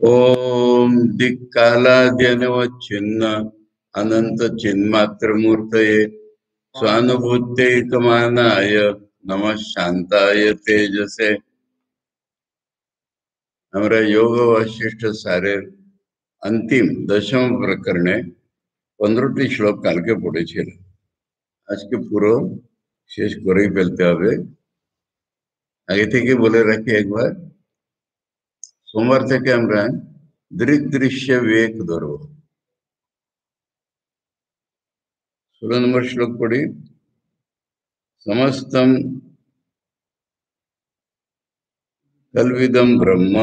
ओम दिक्कालाद्यनवच्छिन्न अनंत चिन्मात्रमूर्तये स्वानुभूत्यैकमानाय नमः शांताय तेजसे। हमारा योग वशिष्ठ सारे अंतिम दशम प्रकरणे 15टी श्लोक काल के पड़े आज के पूरा शेष করে ফেলতে হবে। आगे থেকে बोले रखे एक बार सोमवार থেকে আমরা दृग्दृश्य विवेक धरब। 16 नंबर श्लोक पढ़ी। समस्तम कल्विदम ब्रह्म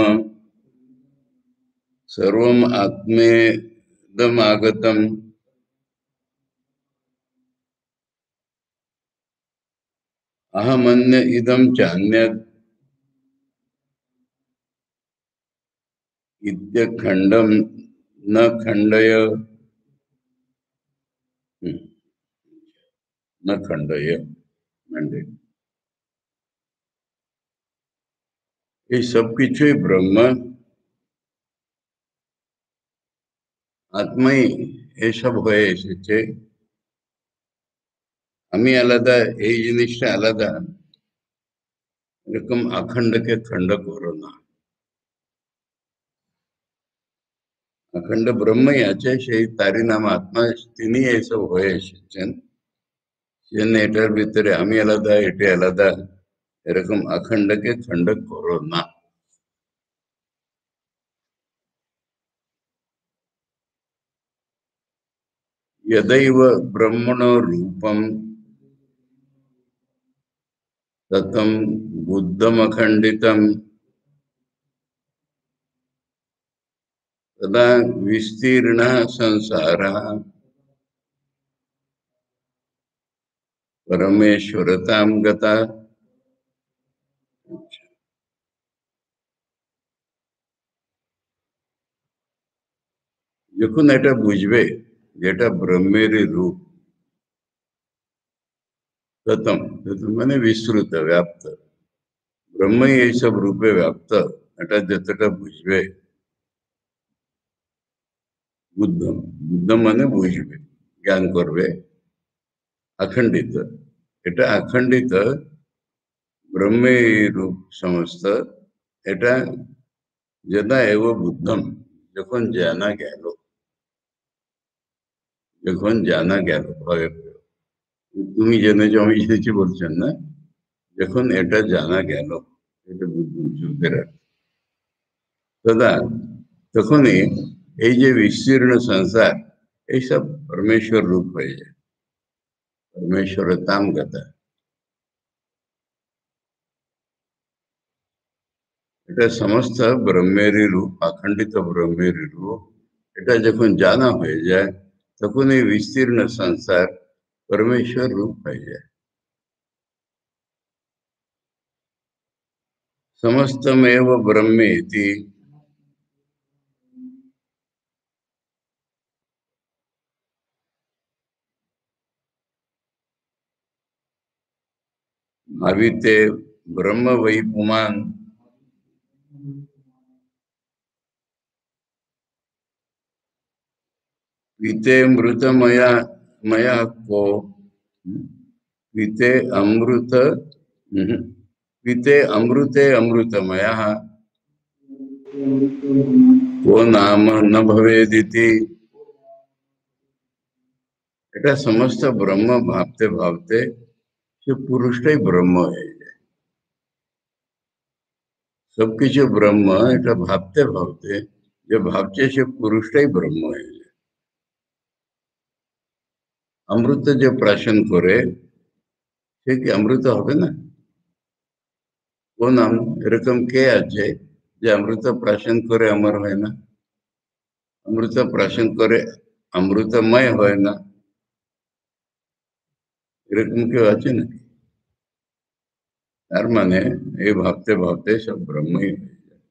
सर्वम आत्मेदम आगतम अहमन्य इदम चान्यद इत्य खंडम न खंडय न खंडय मंडे। ये सब किछु ब्रह्म आत्मा ही ये सब হয়ে এসেছে। আমি আলাদা, এই জিনিসটা আলাদা, এরকম अखंडকে खंड করো না। अखंड ब्रह्म ही আছে, সেই তারই নাম আত্মা, তিনি এইসব হয়ে এসেছেন। সেজন্য এটার ভিতরে আমি আলাদা, এটা আলাদা, এরকম अखंडকে खंड করো না। यदैव ब्रह्मणो रूपम ततं बुद्धमखंडितं तदा विस्तीर्णः संसारः परमेश्वरतां गता। যখন এটা বুঝবে যেটা ব্রহ্মের রূপ, ततम মানে विस्तृत व्याप्त, ब्रह्म ही এই সব রূপে व्याप्त, এটা যতটা বুঝবে, বুদ্ধম, বুদ্ধম মানে বুঝবে, জ্ঞান করবে। अखंडित, এটা अखंडित ब्रह्मे रूप समस्त, এটা যদা এব বুদ্ধম, যখন জানা গেল, যখন জানা গেল, তুমি জেনেছো আমি জেনেছি বলছেন না, যখন এটা জানা গেল, এটা বুদ্ধম শব্দের অর্থ। তদা তখনই এই যে বিস্তীর্ণ সংসার, এইসব परमेश्वर रूप হয়ে যায়, परमेश्वरताम गता। এটা সমস্ত ব্রহ্মেরই রূপ, अखंडित ব্রহ্মেরই রূপ। এটা যখন জানা হয়ে যায় তখন এই বিস্তীর্ণ সংসার परमेश्वर रूप হয়ে যায়। समस्तमेव ब्रह्मेति भाविते ब्रह्म वै पुमान पीते मृतमया मया को पीते अमृत पीते अमृते अमृतमया को नाम न भवेदिति। এটা সমস্ত ব্রহ্ম ভাবতে ভাবতে সে পুরুষটাই ব্রহ্ম হয়ে যায়। সবকিছু ব্রহ্ম, এটা ভাবতে ভাবতে যে ভাবছে সে পুরুষটাই ব্রহ্ম হয়ে যায়। অমৃত যে প্রাশন করে সে কি অমৃত হবে না? কোন এরকম কে আছে যে অমৃত প্রাশন করে অমর হয় না? অমৃত প্রাশন করে অমৃতময় হয় না? এরকম কেউ আছে না? তার মানে এই ভাবতে ভাবতে সব ব্রহ্মই হয়ে যায়,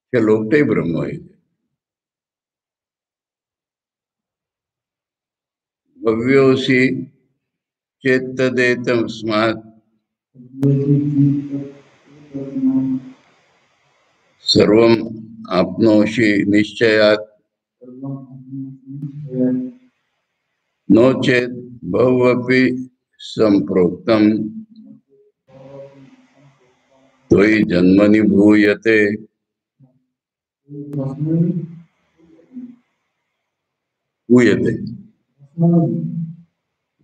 সে লোকটাই ব্রহ্ম হয়ে যায়। भव्योऽसि चेत्तदेतस्मात् सर्वम आपनोषि निश्चयात् नो चेत बहुवपि संप्रोक्तम त्वयि जन्मनि भूयते भूयते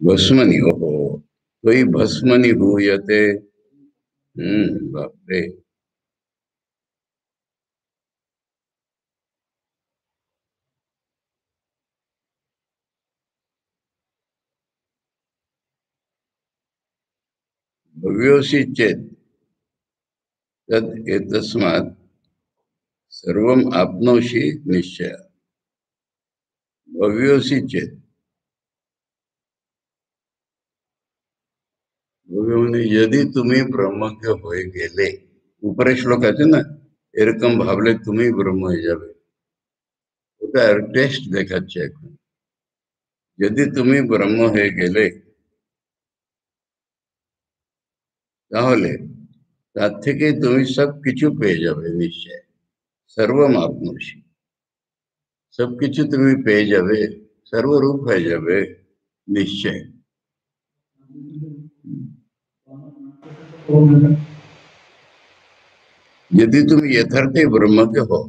भस्मनि ओहो त्वयि भस्मनि भूयते। बाप रे। भव्योऽसि चेत् तद् एतस्मात् सर्वम आपनोषि निश्चय। भव्योऽसि चेत् भव्य म्हणजे यदि तुम्ही ब्रह्मज्ञ হয়ে গেলে, উপরের শ্লোক আছে না, এরকম ভাবলে তুমি ব্রহ্ম হয়ে যাবে, ওটা টেস্ট দেখাচ্ছে এখন। যদি তুমি ব্রহ্ম হয়ে গেলে তাহলে তার থেকে তুমি সবকিছু পেয়ে যাবে নিশ্চয়। সর্বম আপনोषि, সবকিছু তুমি পেয়ে যাবে, সর্বরূপ হয়ে যাবে নিশ্চয়। যদি তুমি যথার্থে ব্রহ্মজ্ঞ হও,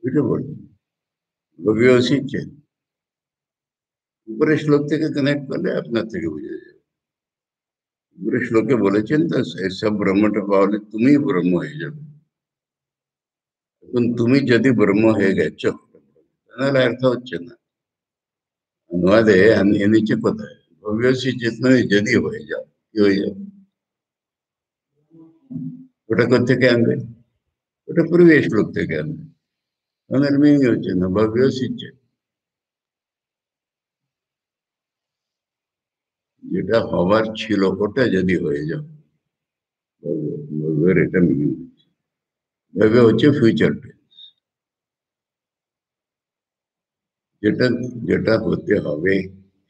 এটা বলি ভব্যোऽসি চেত। উপরের শ্লোক থেকে কানেক্ট করলে আপনার থেকে বুঝে যাবে। উপরের শ্লোকে বলেছেন তো সব ব্রহ্মটা পাওয়ালে তুমি ব্রহ্ম হয়ে যাবে। এখন তুমি যদি ব্রহ্ম হয়ে গেছো তাহলে অর্থ হচ্ছে না। অনুবাদে এর নিচে কোথায় ভব্যোऽসি চেত মানে যদি হয়ে যাও, কি হয়ে যাও, ওটা কোথেকে আনবে? ওটা পূর্বের শ্লোক থেকে আনবে। আমাদের মিনিং হচ্ছে না ভব্যোऽসি চেত, যেটা হবার ছিল ওটা যদি হয়ে যাও, ভব্যের এটা মিনিং হচ্ছে। ভব্য হচ্ছে ফিউচার টেন্স, যেটা যেটা হতে হবে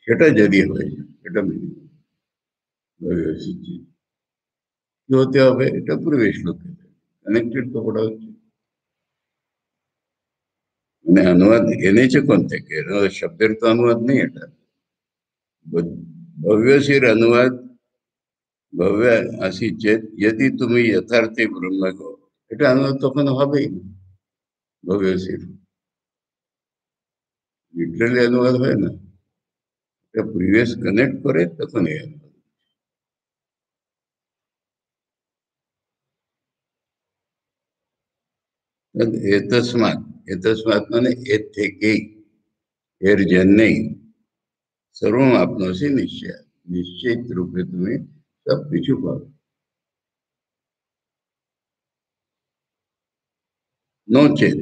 সেটা যদি হয়ে যায়, এটা মিনিং ভব্যোऽসি চেত। কি হতে হবে এটা পূর্বের শ্লোকে কানেক্টেড, তো ওটা হচ্ছে মানে अनुवाद এনেছে কোন থেকে? শব্দের তো অনুবাদ নেই এটা। भव्यशीर अनुवाद भव्य আসি চেত यदि তুমি যথার্থে ব্রহ্ম গো, এটা অনুবাদ তখন হবেই না। ভব্যশীর লিটারালি অনুবাদ হয় না, এটা প্রিভিয়াস কানেক্ট করে তখন এই অনুবাদ। এতস্মাৎ, এতস্মাৎ মানে এর থেকেই, এর জন্যই सर्वम आपनोषि निश्चय, निश्चित रूपे तुम्हें सब কিছু পাবে। नो चेत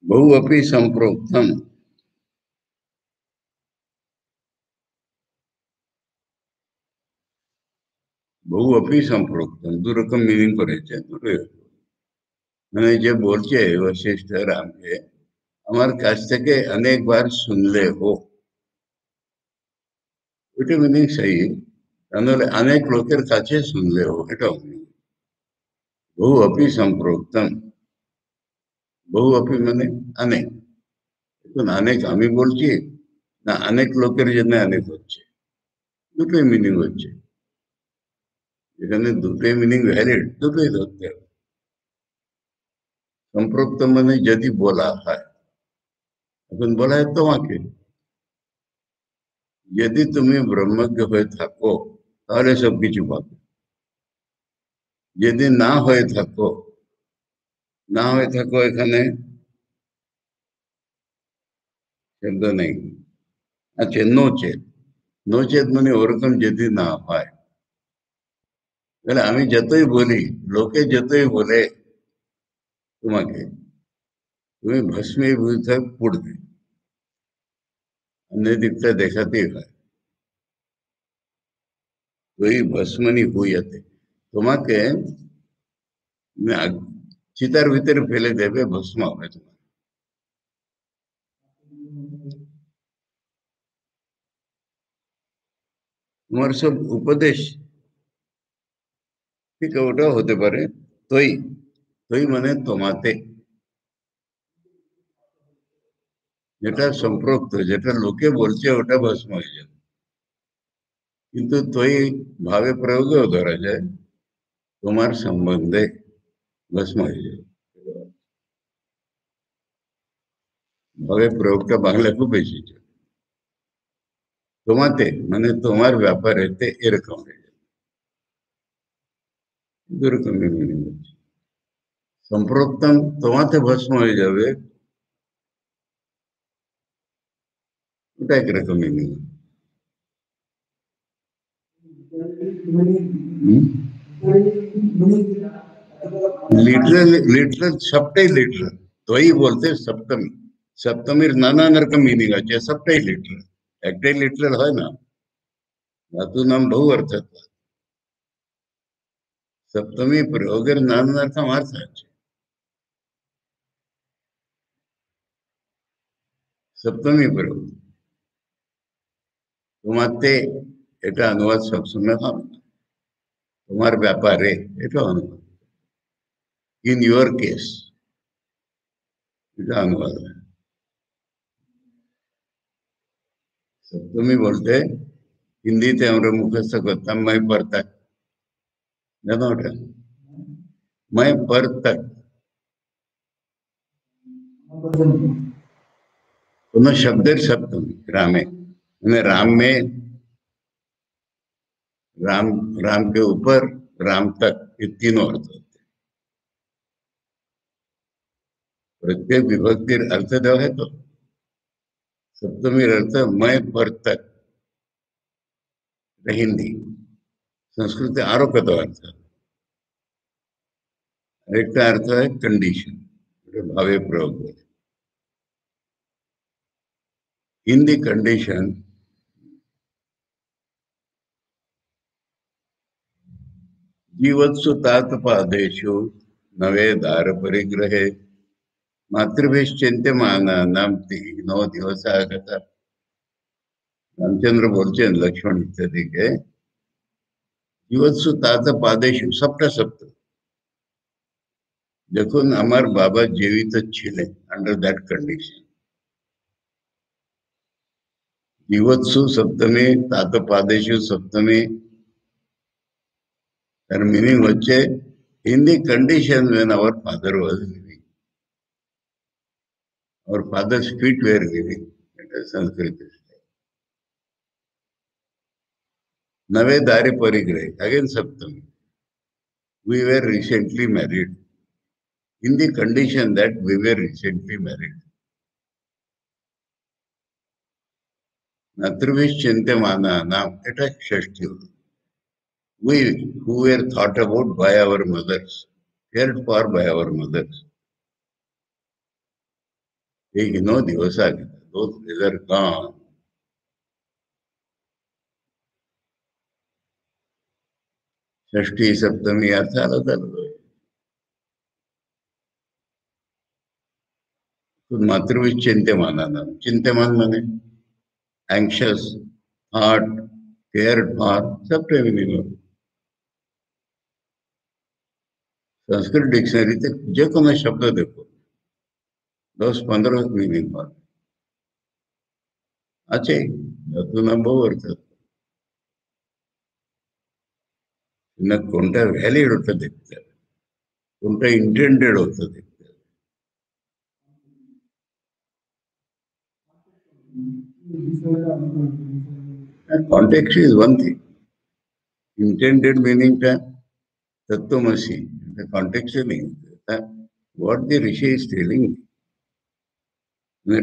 बहु अपि संप्रोक्तम, বহু अपि संप्रोक्तम দু রকম মিনিং করেছে দুটোই। মানে যে বলছে বশিষ্ঠ রামকে, আমার কাছ থেকে অনেকবার শুনলে হো, ওইটা মিনিং সেই। তাহলে অনেক লোকের কাছে শুনলে হো, এটাও মিনিং। বহু अपि संप्रोक्तम, বহু अपि মানে অনেক। এখন অনেক আমি বলছি না অনেক লোকের জন্য অনেক হচ্ছে, দুটোই মিনিং হচ্ছে। এখানে দুটোই মিনিং ভ্যালিড, দুটোই ধরতে হবে। সম্পৃক্ত মানে যদি বলা হয়, এখন বলা হয় তোমাকে, যদি তুমি ব্রহ্মজ্ঞ হয়ে থাকো তাহলে সবকিছু পাবে। যদি না হয়ে থাকো, না হয়ে থাকো এখানে শব্দ নেই। আচ্ছা নোচেত, নোচেত মানে ওরকম যদি না হয়, তাহলে আমি যতই বলি, লোকে যতই বলে তোমাকে, তুমি ভস্মীভূত হয়ে পড়বে, अन्य दिखता দেখাতেই হয়। ওই ভস্মনি হইয়াতে তোমাকে চিতার ভিতরে ফেলে দেবে, ভস্ম হবে তোমার। তোমার সব উপদেশ ঠিক ওটাও হতে পারে। তৈ, তৈ মানে তোমাতে, যেটা সম্পৃক্ত, যেটা লোকে বলছে ওটা ভস্ম হয়ে যাবে, কিন্তু তৈ ভাবে প্রয়োগেও ধরা যায়, তোমার সম্বন্ধে ভস্ম হয়ে যাবে। ভাবে প্রয়োগটা বাংলা খুব এসেছে। তোমাতে মানে তোমার ব্যাপারেতে এরকম হয়ে যাবে, দুরকমই মিনিং হচ্ছে। সম্পৃক্তম তোমাতে ভস্ম হয়ে যাবে, ওটা একরকম মিনিং। লিটারাল, লিটারাল সবটাই লিটারাল। তোই বলতে সপ্তমী, সপ্তমীর নানান রকম মিনিং আছে, সবটাই লিটারাল, একটাই লিটারাল হয় না। ধাতু নাম বহু अर्थ था, सप्तमी प्रयोगের নানান রকম अर्थ আছে। সপ্তমী প্রয়োগ তোমাতে, এটা অনুবাদ সবসময় হবে না। তোমার ব্যাপারে এটা অনুবাদ, ইন ইউর কেস এটা অনুবাদ হয়। সপ্তমী বলতে হিন্দিতে আমরা মুখস্থ করতাম मैं पर तक, জানো ওটা? मैं पर तक কোনো শব্দের সপ্তমী রামে, মানে राम में, राम, राम के ऊपर, राम तक, ये तीनों अर्थ होते हैं। प्रत्येक विभक्ति अर्थ जो है तो सप्तमी अर्थ मैं पर तक, हिंदी। संस्कृत आरोपित अर्थ, एक अर्थ है कंडीशन, भावे प्रयोग। हिंदी कंडीशन जीवत्सु तातपादेशु नवे दार परिग्रहे मातृभिश्चिंत्यमानानां तीनो दिवस आगता। रामचंद्र बोलते हैं लक्ष्मण इत्यादि के, जीवत्सु तातपादेशु सप्त सप्त, যখন আমার বাবা জীবিত ছিলেন, আন্ডার দ্যাট কন্ডিশন, জীবৎসু সপ্তমী, তাতপাদেশু সপ্তমী, তার মিনিং হচ্ছে in the condition when our father was living, our father's feet were living, এটা সংস্কৃত। नवे दारी परिग्रह, again Saptami, we were recently married, in the condition that we were recently married। मातृभिश्चिन्त्यमानानां, এটা ষষ্ঠী হলো। We who were thought about by our mothers, cared for by our mothers, एक no दिवस आ गया, those days are gone। षष्ठी सप्तमी अर्थ अलग अलग है। तो मातृविचिन्त्यमानानां, चिंत्यमान माने एंक्शस, हार्ट, केयर्ड फॉर, सब मीनिंग हो। संस्कृत डिक्शनरी ते जे कोनो शब्द देखो 10-15 मीनिंग हो अच्छे, तुला बहु अर्थ न कोणता व्हॅलिड होतं देखते, कोणता इंटेंडेड होतं देखते। Context is one thing, intended meaning का तत्वमसी, the context नहीं होता, what the Rishi is telling,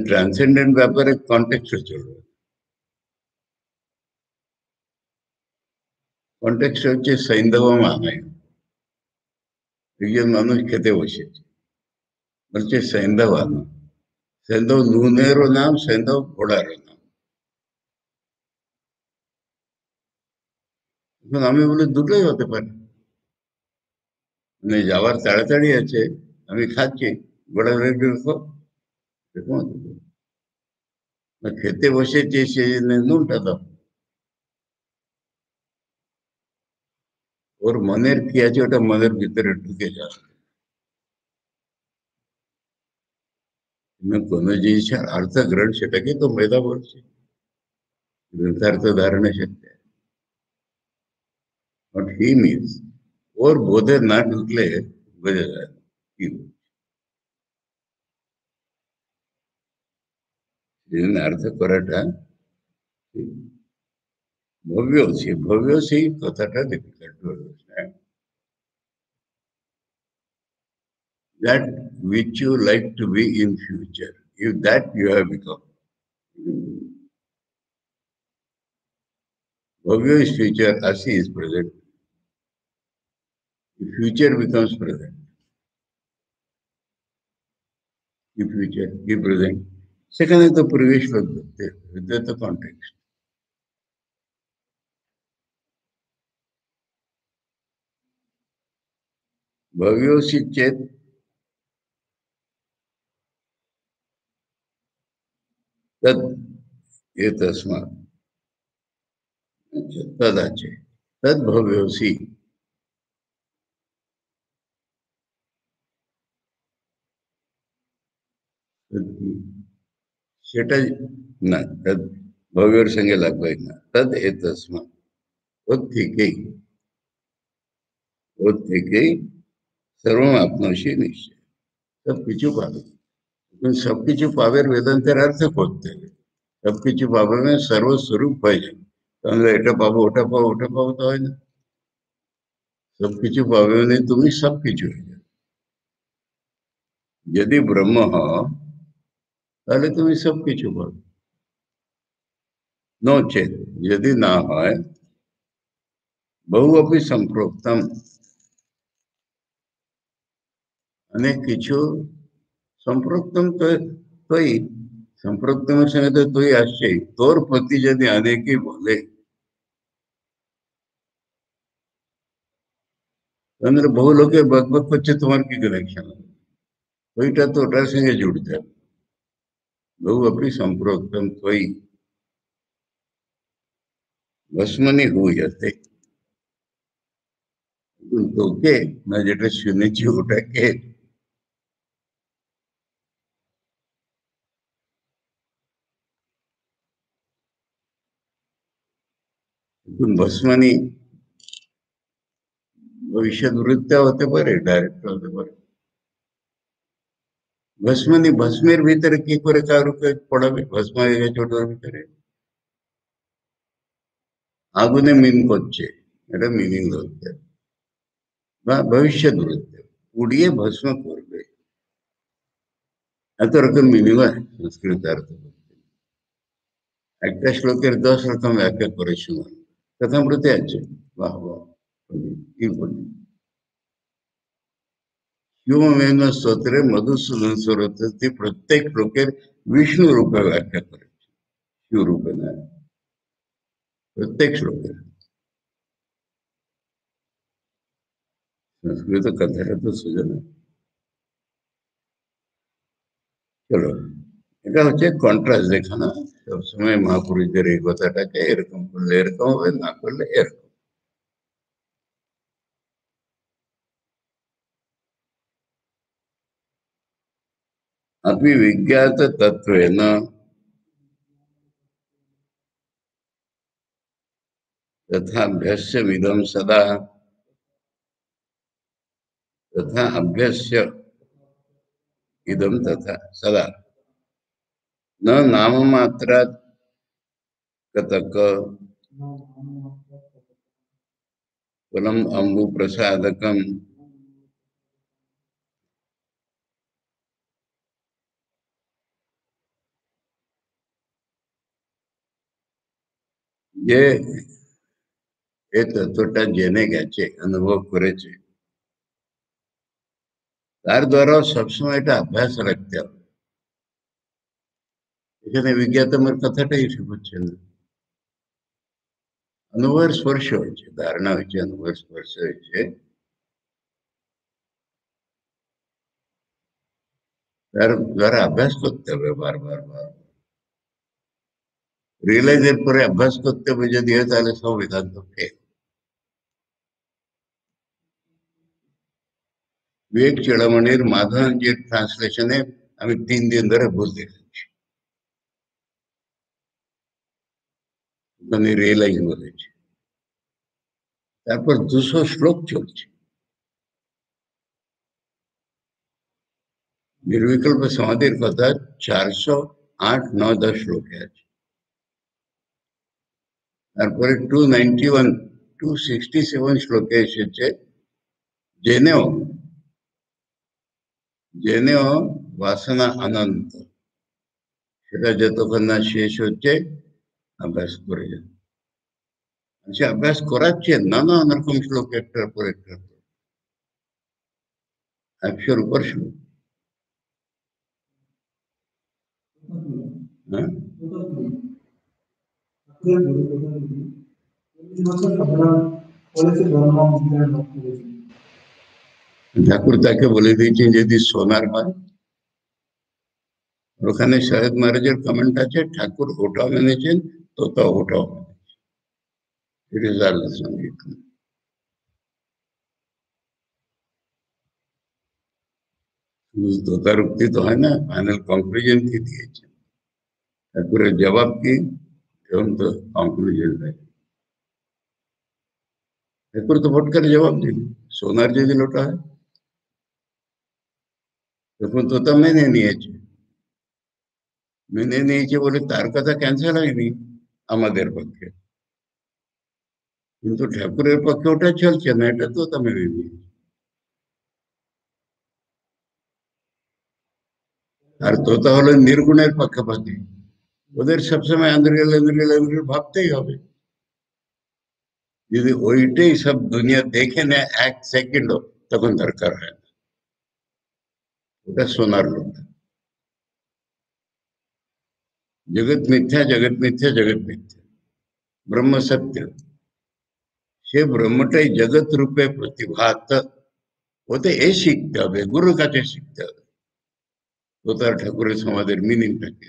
transcendent व्यापार एक कॉन्टेक्स्ट चल रहा है। কনটেক্সট হচ্ছে সৈন্ধব মানায়, একজন মানুষ খেতে বসেছে, বলছে সৈন্ধব আনো, সৈন্ধব নুনেরও নাম, সৈন্ধব ঘোড়ারও নাম। এখন আমি বলি দুটোই হতে পারে, মানে যাওয়ার তাড়াতাড়ি আছে, আমি খাচ্ছি, ঘোড়া রেডি রেখো, এরকম হতে পারে। না খেতে বসেছে সে নুনটা দাও। ওর মনের কি আছে ওটা মনের ভিতরে ঢুকে যাবে। কোনো জিনিসের अर्थ ग्रहण সেটাকে তো মেধা বলছি, যথার্থ ধারণা শক্তি। What he means, ওর বোধে না ঢুকলে বোঝা যায় না কি সেজন্য अर्थ করাটা ভব্য, সেই ভব্য সেই কথাটা ডিফিকাল্ট হয়ে গেছে। That which you like to be in future, if that you have become. Bhavya is future, Asi is present. If future becomes present, if future, if present. Second is the previous look, that's the context. Bhavyosi chet tad etasmat. तद আছে तद भव्योसी, সেটা না, তদ ভব্যের সঙ্গে লাগবে না, তদ এতস্মাৎ, ওর থেকেই, ওর থেকেই সর্বম আপনসি নিশ্চয়, সবকিছু পাবে। কিন্তু সবকিছু পাবের বেদান্তের অর্থ করতে হবে, সবকিছু পাবে মানে সর্বস্বরূপ হয়ে যাবে। তাহলে এটা পাবো ওটা পাবো ওটা পাবো তো হয় না। সবকিছু পাবে মানে তুমি সবকিছু হয়ে যাবে। যদি ব্রহ্ম হও তাহলে তুমি সবকিছু পাবে। নচেত যদি না হয়, বহু অপি সম্পৃক্তম, অনেক কিছু সম্পৃক্তম তো তুই, সম্পৃক্তমের সঙ্গে তো তুই আসছেই, তোর প্রতি যদি অনেকেই বলে তাহলে বহু লোকে বকবক করছে, তোমার কি কানেকশন, ওইটা তো ওটার সঙ্গে জুড়তে হবে। বহু অপি সম্পৃক্তম তুই ভস্মনি হয়ে যাতে, তোকে না যেটা শুনেছি ওটাকে, ভস্মানি ভবিষ্যৎ বৃত্তা হতে পারে, ডাইরেক্ট হতে পারে। ভস্মানি ভস্মের ভিতরে কি করে কারুকে পড়াবে, ভস্ম হয়ে গেছে ওটার ভিতরে, আগুনে মিন করছে, এটা মিনিং ধরতে হবে। বা ভবিষ্যৎ বৃত্তে পুড়িয়ে ভস্ম করবে, এত রকম মিনিং হয় সংস্কৃত অর্থ করতে। একটা শ্লোকের 10 রকম ব্যাখ্যা করে সমান, প্রথম প্রতি আছে, বাহ বাহ, কি বলি, শিবমেন স্তোত্রে মধুসূদন সরস্বতী প্রত্যেক লোকের বিষ্ণু রূপে ব্যাখ্যা করেছে, শিব রূপে না, প্রত্যেক শ্লোকের। সংস্কৃত কথাটা তো সোজা না। চলো, এটা হচ্ছে কন্ট্রাস্ট দেখানো, সবসময় মহাপুরুষদের এই কথাটাকে এরকম করলে এরকম হবে, না করলে এরকম। अपि विज्ञात तत्वेन तथा अभ्यस्यमिदं सदा, तथा अभ्यस्य इदं तथा सदा, न नाममात्रात् कतक फलम अम्बु प्रसादकम। ये এই তত্ত্বটা জেনে গেছে, অনুভব করেছে, তার দ্বারাও সবসময় এটা অভ্যাস রাখতে হবে। এখানে বিজ্ঞাতমের কথাটাই এসে হচ্ছে না, অনুভবের স্পর্শ হয়েছে, ধারণা হয়েছে, অনুভবের স্পর্শ হয়েছে, তার দ্বারা অভ্যাস করতে হবে বারবার বার। রিয়েলাইজের পরে অভ্যাস করতে হবে যদি হয়, তাহলে সব বেদান্ত ফেল। विवेक चेड़ामणिर माधवन जे ट्रांसलेशन है আমি 3 দিন ধরে বলতে থাকি মানে রিয়েলাইজ বলেছে তারপর 200 শ্লোক চলছে निर्विकल्प समाधिर कथा 408 9 10 श्लोके আছে তারপরে 291 267 শ্লোকে এসেছে জেনেও জেনেও বাসনা অনন্ত সেটা যতক্ষণ না শেষ হচ্ছে अभ्यास করে যান আচ্ছা अभ्यास করাচ্ছেন নানান রকম শ্লোক একটার পর একটা 100 উপর শ্লোক হ্যাঁ ঠাকুর তাকে বলে দিয়েছেন যদি সোনার হয় ওখানে শরৎ মহারাজের কমেন্ট আছে ঠাকুর ওটাও মেনেছেন তোতাও ওটাও इट इज आर संगीत তোতার উক্তি তো হয় না ফাইনাল কনক্লুশন কি দিয়েছে ঠাকুরের জবাব কি এবং তো কনক্লুশন দেয় ঠাকুর তো ফট করে জবাব দিল সোনার যদি লোটা হয় তখন তোতা মেনে নিয়েছে বলে তার কথা ক্যান্সেল হয়নি আমাদের পক্ষে কিন্তু ঠাকুরের পক্ষে ওটা চলছে না এটা তোতা মেনে নিয়েছে আর তোতা হলো নির্গুণের পক্ষপাতী ওদের সবসময় আন্দরিয়াল আন্দরিয়াল আন্দরিয়াল ভাবতেই হবে যদি ওইটাই সব দুনিয়া দেখে নেয় 1 সেকেন্ড তখন দরকার হয় না ওটা সোনার লোটা जगत मिथ्या जगत मिथ्या जगत मिथ्या ब्रह्म सत्य সে ব্রহ্মটাই জগৎ রূপে প্রতিভাত ওতে এ শিখতে হবে গুরুর কাছে শিখতে হবে তোতার ঠাকুরের সমাজের মিনিংটা কি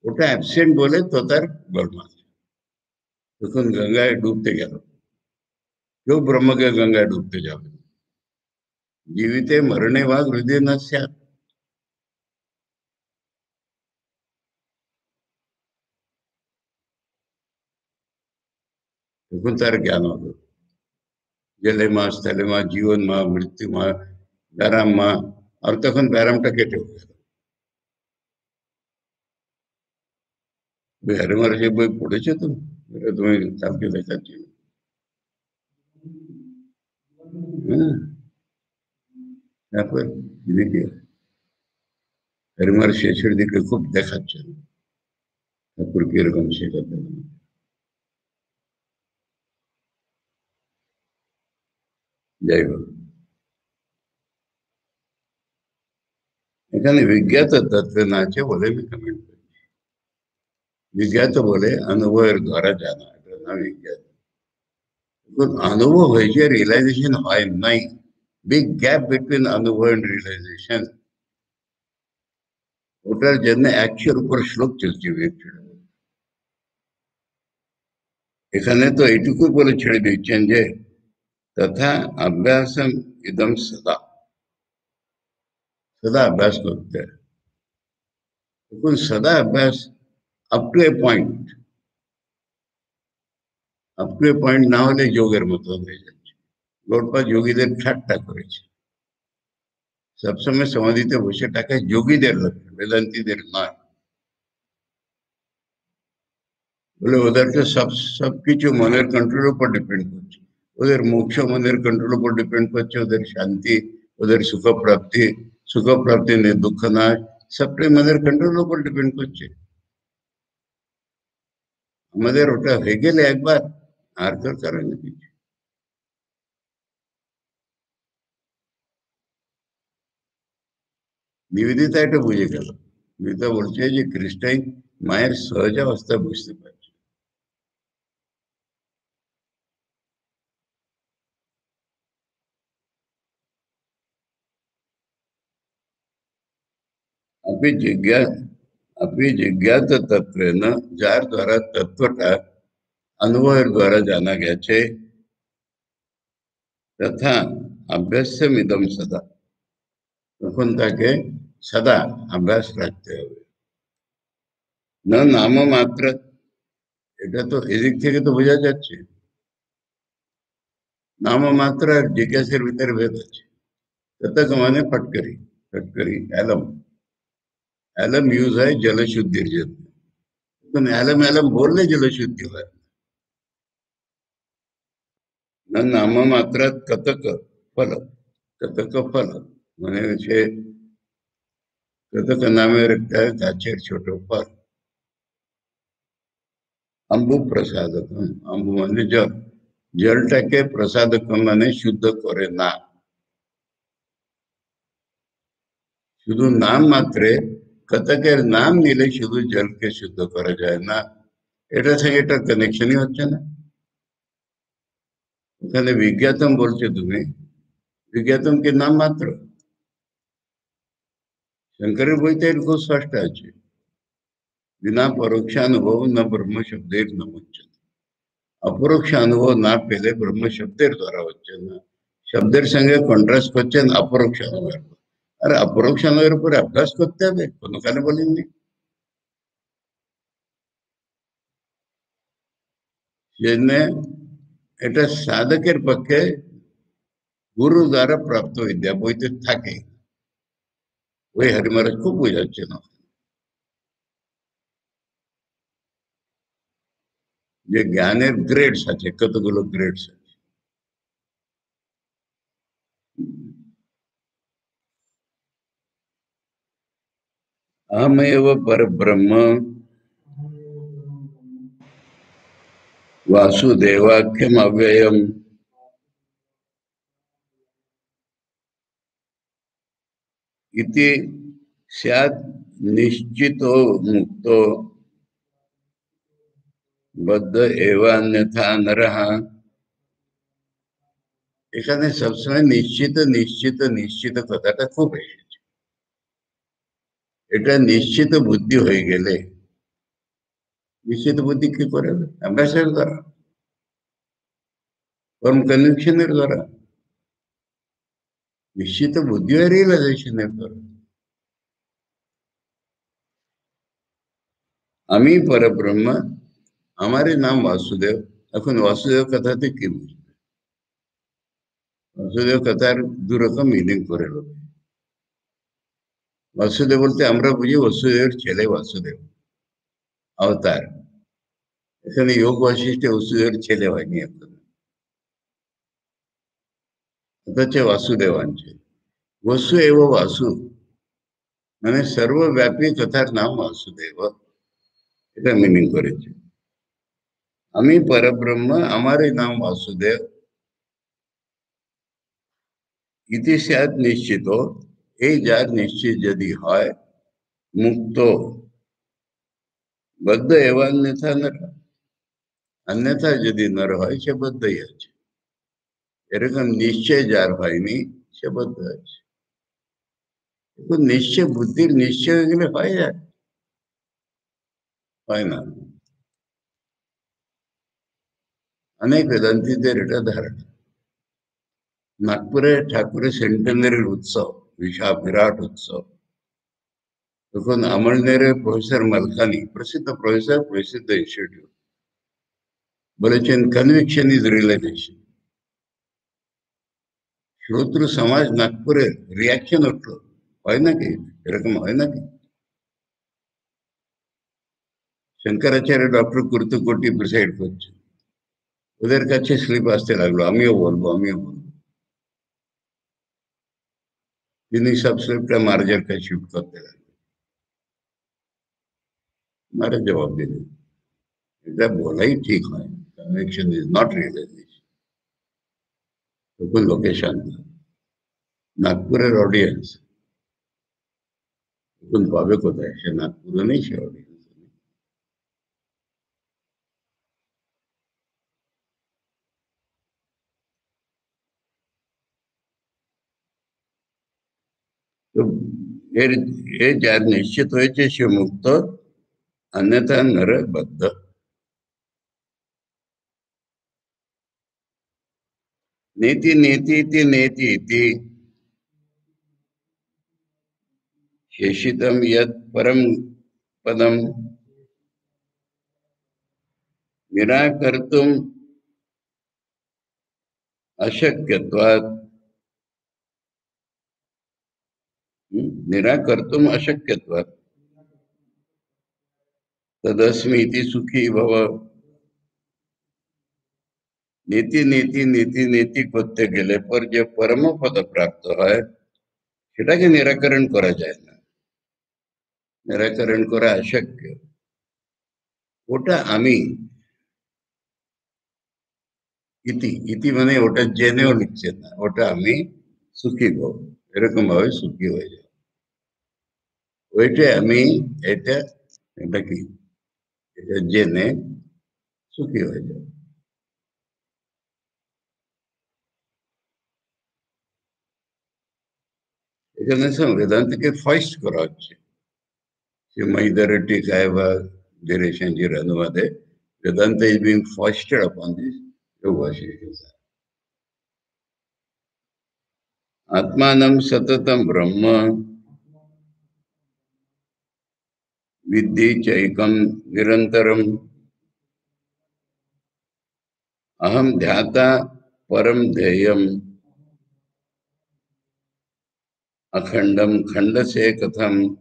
ওটা অ্যাবসেন্ট বলে তোতার বদমাস তখন গঙ্গায় ডুবতে গেল কেউ ব্রহ্মকে গঙ্গায় ডুবতে যাবে জীবিতে মরণে বা হৃদয় না স্যাত তখন তার জ্ঞান হলো জলে মা স্থলে মা জীবন মা মৃত্যু মা ব্যারাম মা আর তখন ব্যারামটা কেটে গেল বিহারে মহারাজ বই পড়েছে তো এটা তুমি কালকে দেখাচ্ছি তারপর দিকে হরিমার শেষের দিকে খুব দেখাচ্ছেন ঠাকুর কিরকম শেখাতে যাই হোক এখানে বিজ্ঞাত তত্ত্ব না আছে বলে আমি কমেন্ট করি বিজ্ঞাত বলে অনুভবের দ্বারা জানা এটা না বিজ্ঞাত অনুভব হয়েছে রিয়েলাইজেশন হয় নাই বিগ গ্যাপ বিটুইন অনুভব এন্ড রিয়েলাইজেশন ওটার জন্য 100-এর উপর শ্লোক চলছে এখানে তো এইটুকু বলে ছেড়ে দিচ্ছেন যে তথা अभ्यासम इदम सदा सदा अभ्यास करते हैं लेकिन सदा अभ्यास अप टू ए पॉइंट ना হলে যোগের মতো হয়ে যাচ্ছে লোটপা যোগীদের ঠাট্টা করেছে সবসময় সমাধিতে বসে থাকা যোগীদের লক্ষ্য বেদান্তীদের নয় বলে ওদের তো সবকিছু মনের কন্ট্রোলের উপর ডিপেন্ড করছে ওদের মোক্ষ মনের কন্ট্রোল উপর ডিপেন্ড করছে ওদের শান্তি ওদের সুখ প্রাপ্তি নেই দুঃখ নয় সবটাই মনের কন্ট্রোলের উপর ডিপেন্ড করছে আমাদের ওটা হয়ে গেলে একবার আর দরকার হয় না কিছু নিবেদিতা এটা বুঝে গেল নিবেদিতা বলছে যে কৃষ্ণাই মায়ের সহজ অবস্থা বুঝতে পারছে अपनी जिज्ञात तत्व न जार द्वारा तत्वटा अनुभव द्वारा जाना गया तथा अभ्यासमिदम सदा তখন তাকে সদা अभ्यास রাখতে হবে। না নাম মাত্র, এটা তো এদিক থেকে তো বোঝা যাচ্ছে नाम मात्र और जिज्ञासेर भीतर भेद আছে। ततक माने फटकरी, फटकरी एलम, एलम यूज है जल शुद्धिर जन्य, पण एलम एलम बोलले जल शुद्धि হয় না। नाम मात्र कतक फल, कतक फल মানে সে कतक नामेर একটা গাছের ছোট ফল। अम्बु प्रसादकम, अम्बु মানে জল, জলটাকে প্রসাদকম মানে শুদ্ধ করে না। শুধু নাম মাত্রে কতকের নাম নিলে শুধু জলকে শুদ্ধ করা যায় না, এটার সঙ্গে এটার কানেকশনই হচ্ছে না। ওখানে বিজ্ঞাতম বলছে তুমি, বিজ্ঞাতম কি নাম মাত্র? শঙ্করের বইতে এরকম স্পষ্ট আছে, বিনা পরোক্ষানুভব না ব্রহ্ম শব্দের না মুচ্যতে। অপরোক্ষ অনুভব না পেলে ব্রহ্ম শব্দের দ্বারা হচ্ছে না, শব্দের সঙ্গে কন্ট্রাস্ট করছেন অপরোক্ষ অনুভবের। আর অপরোক্ষ অনুভবের উপরে অভ্যাস করতে হবে, কোনো কালে বলেননি। জন্য এটা সাধকের পক্ষে গুরু দ্বারা প্রাপ্ত বিদ্যা বইতে থাকে। ওই হরি মহারাজ খুব বোঝাচ্ছে না যে জ্ঞানের গ্রেডস আছে, কতগুলো গ্রেডস আছে। अहमेव परब्रह्म वासुदेवाख्यम अव्ययम इति स्यात् निश्चितो मुक्तो बद्ध एवान्यथा नरः। এখানে সবসময় নিশ্চিত নিশ্চিত নিশ্চিত কথাটা খুব এসেছে। এটা নিশ্চিত বুদ্ধি হয়ে গেলে, নিশ্চিত বুদ্ধি কি করে? অভ্যাসের দ্বারা, ফর্ম কনভিকশনের দ্বারা। নিশ্চিত বুদ্ধি হয় রিয়েলাইজেশনের দ্বারা। আমি পরব্রহ্ম, আমারই নাম বাসুদেব। এখন বাসুদেব কথাতে কি বুঝবে? বাসুদেব কথার দুরকম মিনিং করে লোক। বাসুদেব বলতে আমরা বুঝি বসুদেবের ছেলে বাসুদেব অবতার। এখানে যোগ বৈশিষ্ট্যে বসুদেবের ছেলে হয়নি এখন, এটা হচ্ছে বাসুদেবাঞ্চল। বসু এব বাসু মানে সর্বব্যাপী কথার নাম বাসুদেব, এটা মিনিং করেছে। আমি পরব্রহ্ম, আমারই নাম বাসুদেব। ইতি স্যাৎ নিশ্চিত, এই যার নিশ্চিত যদি হয়, মুক্ত বদ্ধ এবং অন্যথা নর, অন্যথা যদি নর হয় সে বদ্ধই আছে। এরকম নিশ্চয় যার হয়নি সে বদ্ধ আছে। নিশ্চয় বুদ্ধির নিশ্চয় হয়ে গেলে হয় যায়, হয় না। অনেক বেদান্তীদের এটা ধারণা। নাগপুরে ঠাকুরের সেন্টেনারির উৎসব, বিশাল বিরাট উৎসব, তখন আমলনের প্রফেসর মালকানি, প্রসিদ্ধ প্রফেসর, প্রসিদ্ধ ইনস্টিটিউট, বলেছেন কনভিকশন ইজ রিয়েলাইজেশন। শ্রোতৃ সমাজ নাগপুরে রিয়াকশন উঠলো, হয় নাকি? এরকম হয় নাকি? শঙ্করাচার্য ডক্টর কুর্তুকোটি প্রিসাইড করছে, ওদের কাছে স্লিপ আসতে লাগলো, আমিও বলবো আমিও বলবো। তিনি সব স্লিপটা মার্জের কাছে শিফট করতে লাগলো। মারে জবাব দিলেন, এটা বলাই ঠিক হয়, কনভিকশন ইজ নট রিয়েলাইজেশন। তখন লোকে শান্ত। নাগপুরের অডিয়েন্স তখন পাবে কোথায়? সে নাগপুরে নেই, সে অডিয়েন্স। তো এর এ যার নিশ্চিত হয়েছে সে মুক্ত, अन्यथा नर बद्ध। नेति नेति इति नेति इति शेषितं यत् परम पदम निराकर्तुम् अशक्यत्वात्। निराकर्तुम् अशक्यत्वात् तदस्मि इति सुखी भव। नीति नीति नीति नीति করতে গেলে পর যে পরম পদ প্রাপ্ত হয় সেটাকে নিরাকরণ করা যায় না, নিরাকরণ করা অশক্য। ওটা আমি, ইতি ইতি মানে ওটা জেনেও লিখছে না, ওটা আমি সুখী ভব, এরকম ভাবে সুখী হয়ে যায়। ওইটা আমি, এটা এটা কি, এটা জেনে সুখী হয়ে যায়। এখানে বেদান্তকে ফার্স্ট করা হচ্ছে। Mahidara Tikaiva Dhireshanjir Anuvade, Vedanta is being foisted upon this Yoga Shishya. Atmanam Satatam Brahma Vidhi Chaikam Nirantaram Aham Dhyata Param Dheyam Akhandam Khanda Se Katham।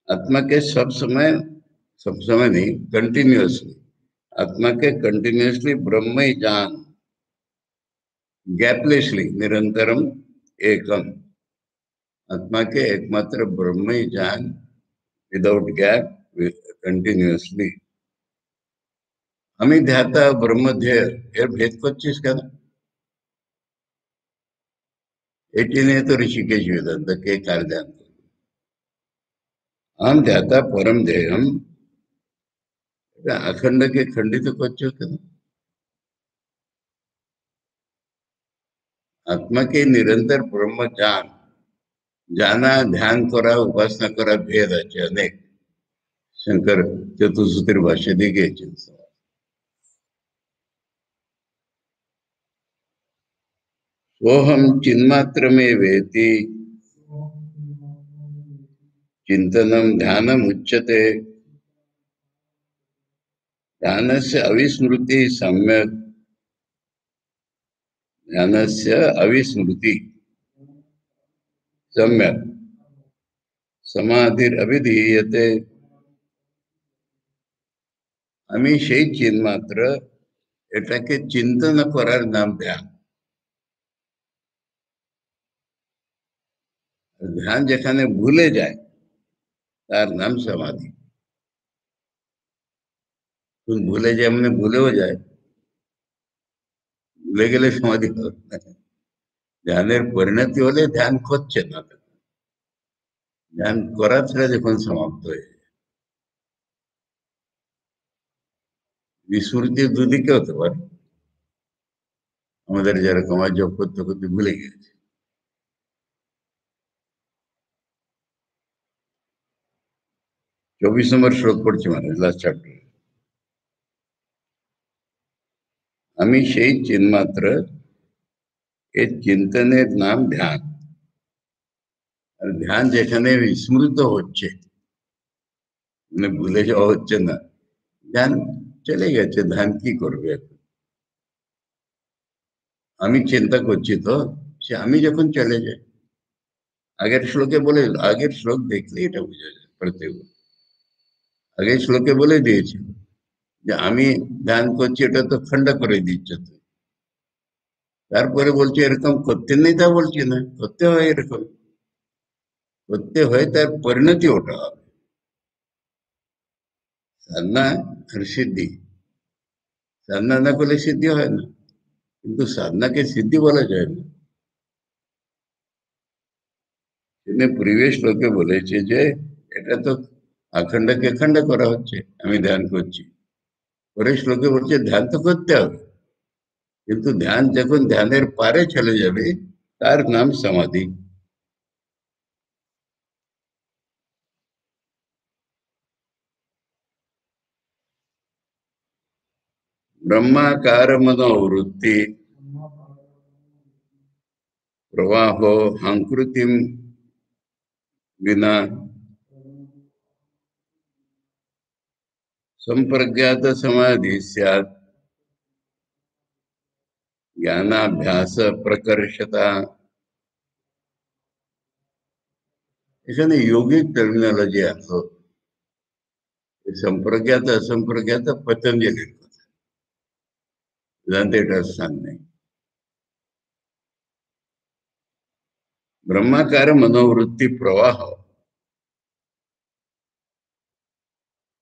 आत्मा के सब समय नहीं, कंटिन्यूअसली आत्मा के कंटिन्यूअसली ब्रह्म ही जान, गैपलेसली निरंतरम एकम, आत्मा के एकमात्र ब्रह्म ही जान विदाउट गैप कंटिन्यूअसली। हमें ध्याता ब्रह्म ध्येय এর ভেদ করছিস কেন? এটি নিয়ে তো ঋষিকেশ বেদান্ত কে কার ধ্যান। हम ध्याता परम ध्येयम, अखंड के खंडित করছো কেন? आत्मा के निरंतर ब्रह्म जान, जाना ध्यान करा उपासना करा भेद আছে অনেক। शंकर चतुसूत्र भाष्य দিয়ে গিয়েছেন। सोहम चिन्मात्र में वेति चिंतनम ध्यानम उच्यते। ध्यानस्य अविस्मृति सम्यक, ध्यानस्य अविस्मृति सम्यक समाधिर अभिधीयते। আমি সেই চিন্মাত্র, এটাকে চিন্তন করার নাম ধ্যান। ধ্যান যেখানে ভুলে যায় তার নাম সমাধি। ভুলে যায় মানে ভুলেও যায়, ভুলে গেলে সমাধি হবে না। ধ্যানের পরিণতি হলে ধ্যান করছে না, ধ্যান করা ছাড়া যখন সমাপ্ত হয়ে যায়। বিস্মৃতি দুদিকে হতে পারে, আমাদের যেরকম জব করতে করতে ভুলে গেছে। 24 নম্বর শ্লোক পড়ছি, মানে লাস্ট চ্যাপ্টার। আমি সেই চিন্মাত্র, এর চিন্তনের নাম ধ্যান। আর ধ্যান যেখানে বিস্মৃত হচ্ছে, মানে ভুলে যাওয়া হচ্ছে না, ধ্যান চলে গেছে, ধ্যান কি করবে এখন? আমি চিন্তা করছি তো সে আমি যখন চলে যাই, আগের শ্লোকে বলে, আগের শ্লোক দেখলে এটা বোঝা যায় প্রত্যেক। আগের শ্লোকে বলে দিয়েছি যে আমি ধ্যান করছি, এটা তো খন্ড করে দিচ্ছে তুই। তারপরে বলছি এরকম করতে নেই, তা বলছি না, করতে হয়, এরকম করতে হয়, তার পরিণতি ওটা হবে সাধনা আর সিদ্ধি। সাধনা না করলে সিদ্ধি হয় না, কিন্তু সাধনাকে সিদ্ধি বলা যায় না। তিনি পরিবেশ লোকে বলেছে যে এটা তো আখণ্ডকে খণ্ড করা হচ্ছে, আমি ধ্যান করছি। পরে শ্লোকে বলছে ধ্যান তো করতে হবে, কিন্তু ধ্যান যখন ধ্যানের পারে চলে যাবে তার নাম সমাধি। ब्रह्माकार मनोवृत्ति प्रवाहो हंकृतिम विना संप्रज्ञात समाधि स्यात् ज्ञानाभ्यास प्रकर्षता। এখানে योगिक टर्मिनोलॉजी আসো संप्रज्ञात असंप्रज्ञात पतंजलिর কথা, वेदांत স্থান নেই। ब्रह्माकार मनोवृत्ति प्रवाह,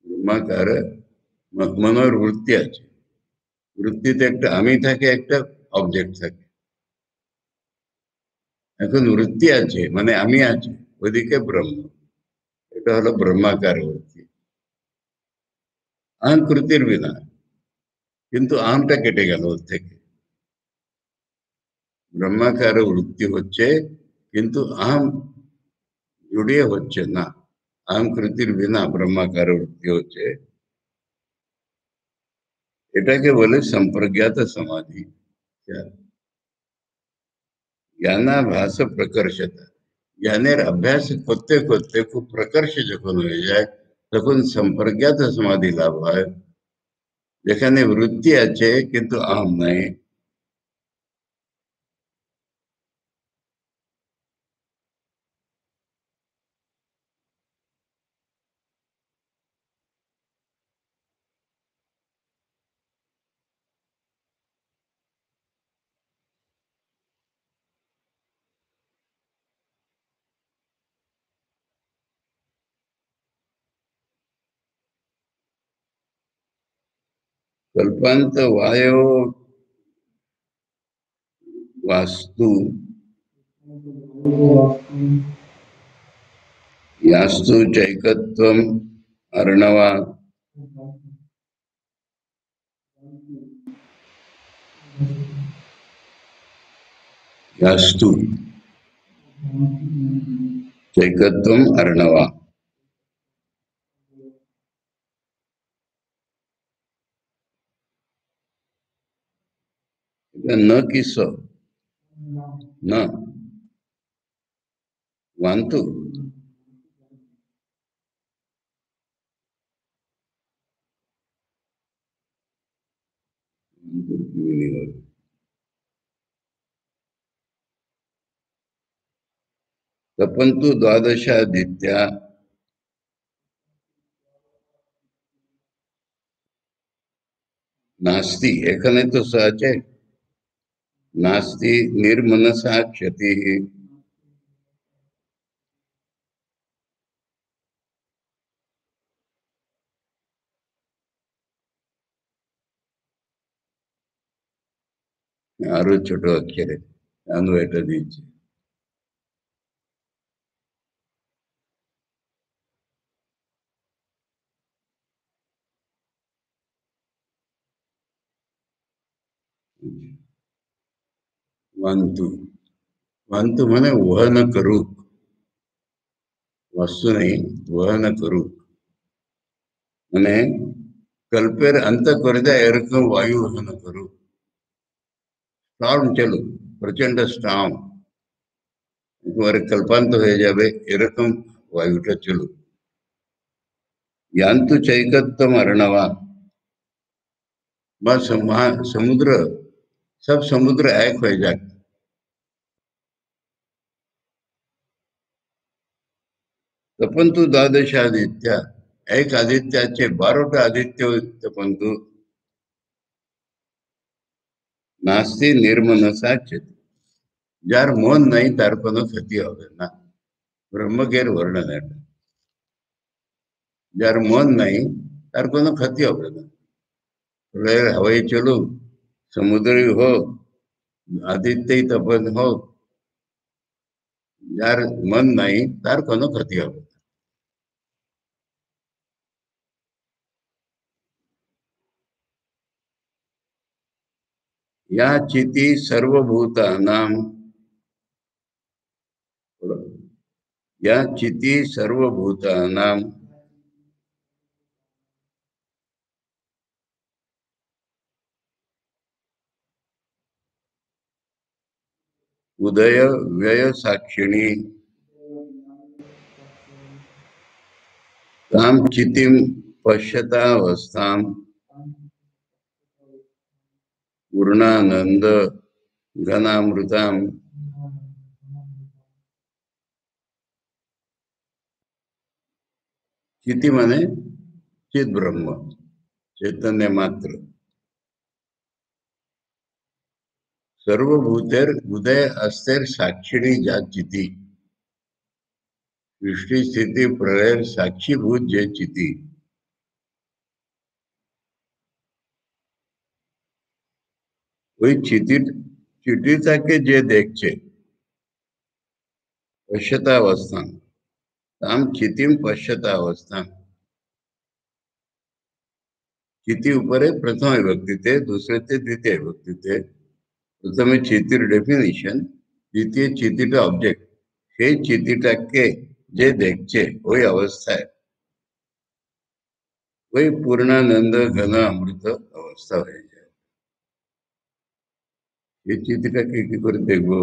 ব্রহ্মাকার মনের वृत्ति আছে, वृत्तिতে একটা আমি থাকে, একটা অবজেক্ট থাকে। এখন वृत्ति আছে মানে আমি আছে, ওইদিকে ব্রহ্ম, এটা হলো ব্রহ্মাকার वृत्ति। अहंकृतिर बिना, কিন্তু আহমটা কেটে গেল ওর থেকে। ব্রহ্মাকার वृत्ति হচ্ছে কিন্তু আহম জুড়িয়ে হচ্ছে না। अहंकृतिर बिना ब्रह्माकार वृत्ति হচ্ছে, এটাকে বলে संप्रज्ञात समाधि। জ্ঞানাভাস প্রকর্ষতা, জ্ঞানের অভ্যাস করতে করতে খুব প্রকর্ষ যখন হয়ে যায় তখন संप्रज्ञात समाधि লাভ হয়, যেখানে वृत्ति আছে কিন্তু अहम নাই। कल्पांत वायो वास्तु यास्तु चैकत्वम अर्णवा यास्तु चैकत्वम अर्णवा। न किस न वांतु तपंतु द्वादशादित्या नास्ति, এখানে তো আছে नास्ति निर्मनसा क्षति। আরো ছোট অক্ষরে আমি এটা দিচ্ছি। वांतु, वांतु माने वह न करूक, वस्तु नहीं वह न करूक, মানে कल्पेर अंत कर जाए এরকম वायु वह न करूक। স্টর্ম চলুক, প্রচন্ড স্টর্ম, একেবারে কল্পান্ত হয়ে যাবে এরকম বায়ুটা চলুক। यान्तु चैकत्वम अर्णवा, बस वहां समुद्र, सब समुद्र एक हो जाए। तपंतु द्वादश आदित्य, एक आदित्याचे 12টা आदित्य तपंतु नास्ति निर्मनसा क्षति, যার মন নাই তার কোনো ক্ষতি হবে না। ব্রহ্মজ্ঞের वर्णन है, যার মন নাই তার কোনো ক্ষতি হবে না। हवाई चलो, समुद्री हो, आदित्य तपन हो, যার মন নাই তার কোনো ক্ষতি হবে না। या चिति सर्वभूतानां, या चिति सर्वभूतानां उदय व्यय साक्षिणी ताम चितिम पश्यतावस्थाम पूर्णानंद घनामृताम। चिति माने चित ब्रह्म, चैतन्य मात्र। सर्वभूतेर उदय अस्तेर साक्षिणी जा चिति, सृष्टि स्थिति प्रलय साक्षीभूत जे चिति। वही चिटिता के जे देख छे पश्यतावस्था ताम चितिम पश्यतावस्था। चिति ऊपर प्रथम विभक्ति थे, दूसरे थे द्वितीय विभक्ति थे। प्रथम चितिर डेफिनेशन, द्वितीय चितिटा ऑब्जेक्ट। সেই চিতিটাকে যে দেখছে ওই অবস্থায় ওই পূর্ণানন্দ ঘন অমৃত অবস্থা হয়ে যায়। এই চিতিটাকে কি করে দেখবো?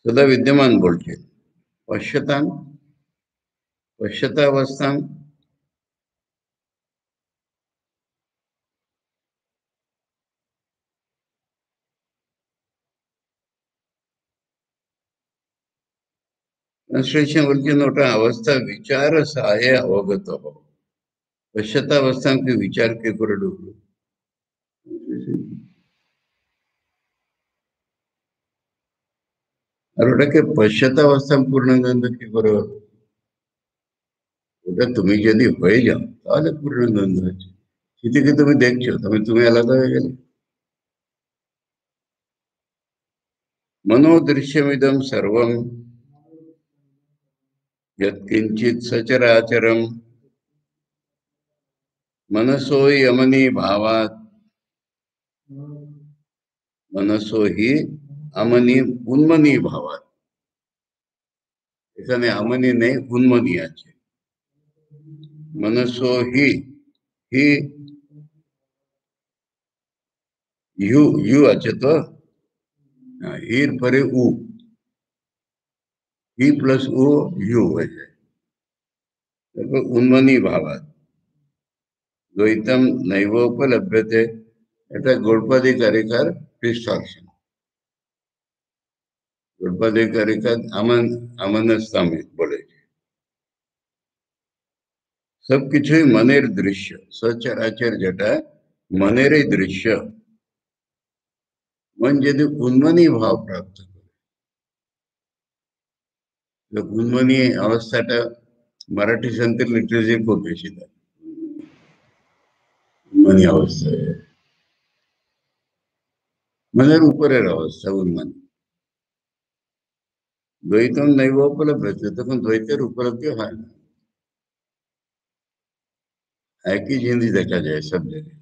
सदा विद्यमान बोलते पश्यताम पश्यतावस्था। ट्रांसलेशन बोलते नोटा अवस्था विचार सहाय अवगत हो। पश्यतावस्था के विचार के कोरडू আর ওটাকে পশ্চাতাবস্থা পূর্ণানন্দ কি করে হবে? ওটা তুমি যদি হয়ে যাও তাহলে পূর্ণানন্দ হচ্ছে। চিতিকে তুমি দেখছো, তবে তুমি আলাদা হয়ে গেলে। मनोदृश्यमिदं सर्वं यत्किंचित् सचराचरं मनसो यमनी भावात्। मनसो ही अमनी उन्मनी भावात। এখানে আমনি নেই, উন্মনি আছে। मनसो ही यू यू আছে তো, হির পরে উ, হি প্লাস উ ইউ হয়ে যায়। তারপর উন্মনি ভাবাত দ্বৈতম নৈবোপলভ্যতে, এটা গৌড়পাদিকারিকার ডিস্টরশন। গৌড়পাদিকারিকার আমনস্তামি বলেছে সবকিছুই মনের দৃশ্য। সচরাচর যেটা মনেরই দৃশ্য, मन यदि उन्मनी भाव प्राप्त करे, तो उन्मनी अवस्थाटा मराठी संत लिटरेचर खूब बेशी था। उन्मनी अवस्था मनेर ऊपरेर अवस्था उन्मनी। द्वैतम नैवोपलभ्यते, তখন দ্বৈতের উপলব্ধি হয় না। একই জিনিস দেখা যায় সব জায়গায়।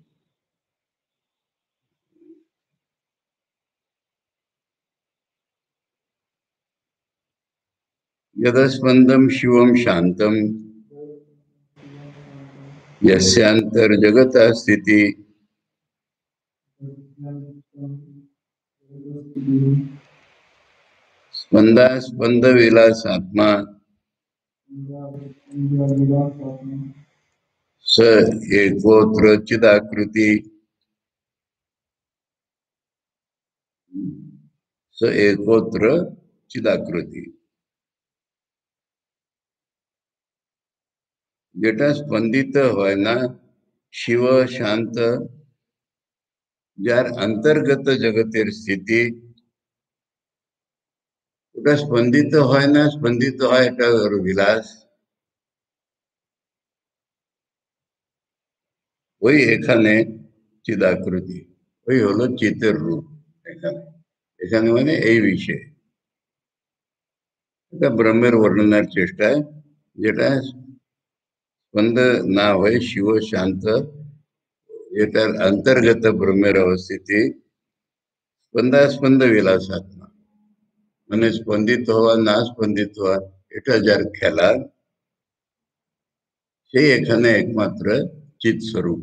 यदस्पंदम शिवम शांतम यस्यांतर्जगता स्थिति स्पंदास्पंद विलासात्मा स एकोत्र चिदाकृति। स एकोत्र चिदाकृति, যেটা স্পন্দিত হয় না, শিব শান্ত, যার অন্তর্গত জগতের স্থিতি, ওটা স্পন্দিত হয় না, স্পন্দিত হয় এটা বিলাস। ওই এখানে চিদাকৃতি, ওই হলো চিতের রূপ। এখানে এখানে মানে এই বিষয়ে এটা ব্রহ্মের বর্ণনার চেষ্টায়, যেটা স্পন্দ না হয়ে শিব শান্ত, এটার অন্তর্গত ব্রহ্মের অবস্থিতি। স্পন্দাস্পন্দ বিলাসাত্মা মানে স্পন্দিত হওয়া না স্পন্দিত হওয়া, এটা যার খেলা, সেই এখানে একমাত্র চিৎ স্বরূপ।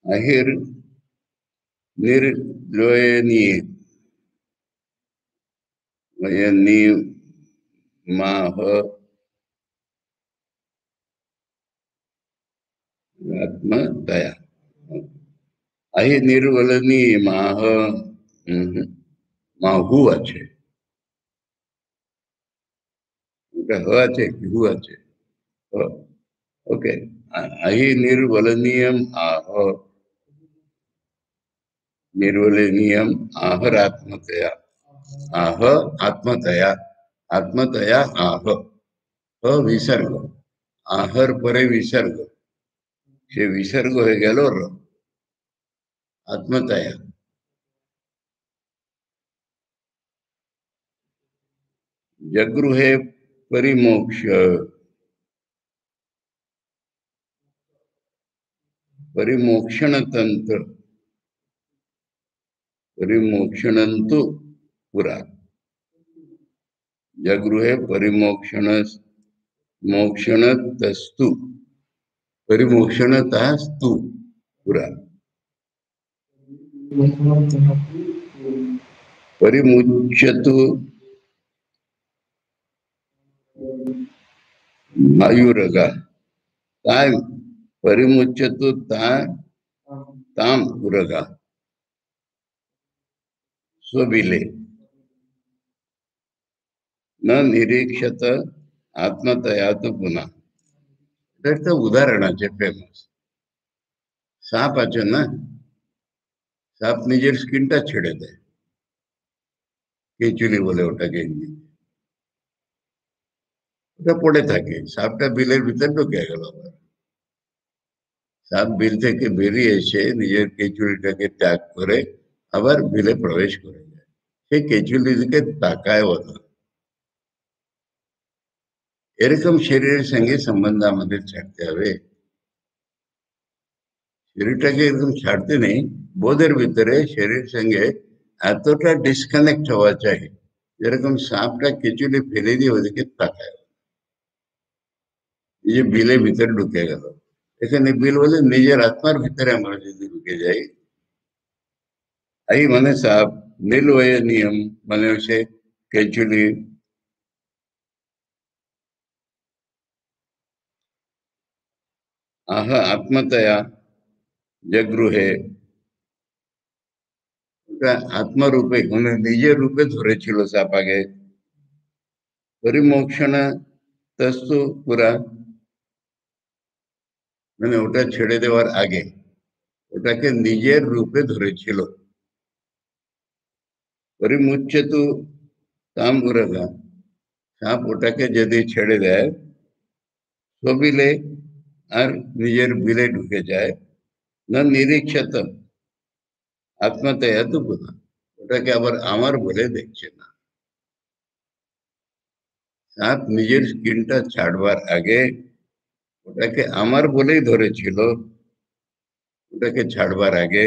আহির নির্লয়নীয় মাহ আত্মদয়া আহি নির্বলনীয় মাহ মাহু আছে ওটা হ আছে কি হু আছে ओके अहि निर्वलनीयम आह निर्वलनीयम आहरात्मतया आह आत्मतया आत्मतया आह विसर्ग आहर परे विसर्ग से विसर्ग हो गेलो आत्मतया जगृहे परिमोक्ष परिमोक्षण तंत्र परिमोक्षणंतु पुरा जगृहे परिमोक्षण मोक्षणतस्तु परिमोक्षणतस्तु पुरा परिमुच्यतु मायुरगा ताय परिमुच्यतु ताम उरगा स्वबिले न निरीक्षत आत्मतयात पुन्हा तर उदाहरणाचे फेमस साप আছে না সাপ নিজের স্কিনটা ছেড়ে দেয় কেঁচুলি বলে ওটাকে ওটা পড়ে থাকে সাপটা বিলের ভিতর ঢুকে গেল সাপ বিল থেকে বেরিয়ে এসে নিজের কেঁচুলিটাকে ত্যাগ করে আবার বিলে প্রবেশ করে যায় সেই কেঁচুলির দিকে তাকায়ও না এরকম শরীরের সঙ্গে সম্বন্ধ আমাদের ছাড়তে হবে শরীরটাকে এরকম ছাড়তে নেই বোধের ভিতরে শরীর সঙ্গে এতটা ডিসকানেক্ট হওয়া চাই যেরকম সাপটা কেঁচুলি ফেলে দিয়ে ওদিকে তাকায় এই যে বিলের ভিতরে ঢুকে গেল এখানে বিল বলে নিজের আত্মার ভিতরে আমরা যদি ঢুকে যাই এই মানে সাপ নীলওয়ে নিয়ম মানে হচ্ছে কেঁচুলি আহ আত্মতয়া জগৃহে ওটা আত্মরূপে মানে নিজের রূপে ধরেছিল সাপ আগে পরিমোক্ষণ তস্তু পুরা মানে ওটা ছেড়ে দেওয়ার আগে ওটাকে নিজের রূপে ধরেছিল পরিমুচ্যতু তাম উরগা সাপ ওটাকে যদি ছেড়ে দেয় সবিলে আর নিজের বিলে ঢুকে যায় না নিরীক্ষত আত্মতয়া তো বোঝা ওটাকে আবার আমার বলে দেখছে না সাপ নিজের স্কিনটা ছাড়বার আগে ওটাকে আমার বলেই ধরেছিল ওটাকে ছাড়বার আগে